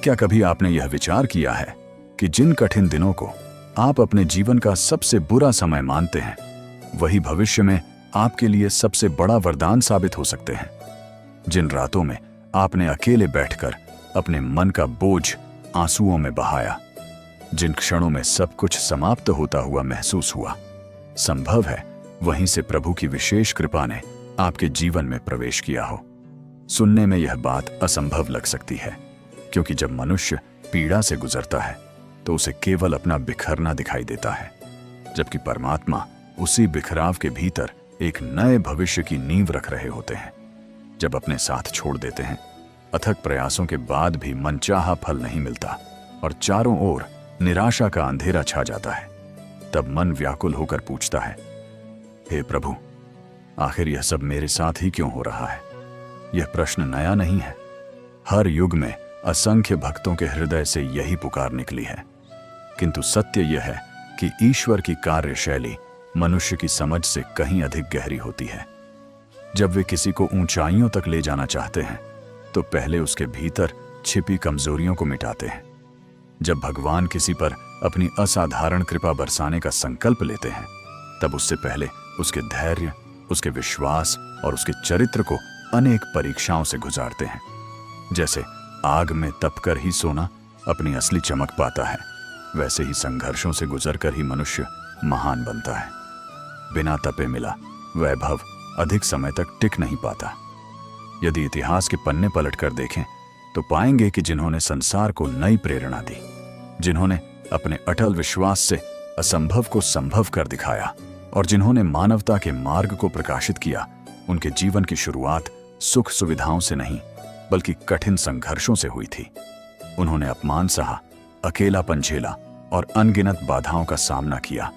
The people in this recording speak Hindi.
क्या कभी आपने यह विचार किया है कि जिन कठिन दिनों को आप अपने जीवन का सबसे बुरा समय मानते हैं, वही भविष्य में आपके लिए सबसे बड़ा वरदान साबित हो सकते हैं? जिन रातों में आपने अकेले बैठकर अपने मन का बोझ आंसुओं में बहाया, जिन क्षणों में सब कुछ समाप्त होता हुआ महसूस हुआ, संभव है वहीं से प्रभु की विशेष कृपा ने आपके जीवन में प्रवेश किया हो। सुनने में यह बात असंभव लग सकती है, क्योंकि जब मनुष्य पीड़ा से गुजरता है तो उसे केवल अपना बिखरना दिखाई देता है, जबकि परमात्मा उसी बिखराव के भीतर एक नए भविष्य की नींव रख रहे होते हैं। जब अपने साथ छोड़ देते हैं, अथक प्रयासों के बाद भी मनचाहा फल नहीं मिलता और चारों ओर निराशा का अंधेरा छा जाता है, तब मन व्याकुल होकर पूछता है, हे प्रभु, आखिर यह सब मेरे साथ ही क्यों हो रहा है? यह प्रश्न नया नहीं है। हर युग में असंख्य भक्तों के हृदय से यही पुकार निकली है। किंतु सत्य यह है कि ईश्वर की कार्यशैली मनुष्य की समझ से कहीं अधिक गहरी होती है। जब वे किसी को ऊंचाइयों तक ले जाना चाहते हैं, तो पहले उसके भीतर छिपी कमजोरियों को मिटाते हैं। जब भगवान किसी पर अपनी असाधारण कृपा बरसाने का संकल्प लेते हैं, तब उससे पहले उसके धैर्य, उसके विश्वास और उसके चरित्र को अनेक परीक्षाओं से गुजारते हैं। जैसे आग में तपकर ही सोना अपनी असली चमक पाता है, वैसे ही संघर्षों से गुजरकर ही मनुष्य महान बनता है। बिना तपे मिला वैभव अधिक समय तक टिक नहीं पाता। यदि इतिहास के पन्ने पलटकर देखें तो पाएंगे कि जिन्होंने संसार को नई प्रेरणा दी, जिन्होंने अपने अटल विश्वास से असंभव को संभव कर दिखाया और जिन्होंने मानवता के मार्ग को प्रकाशित किया, उनके जीवन की शुरुआत सुख सुविधाओं से नहीं बल्कि कठिन संघर्षों से हुई थी। उन्होंने अपमान सहा, अकेलापन झेला और अनगिनत बाधाओं का सामना किया,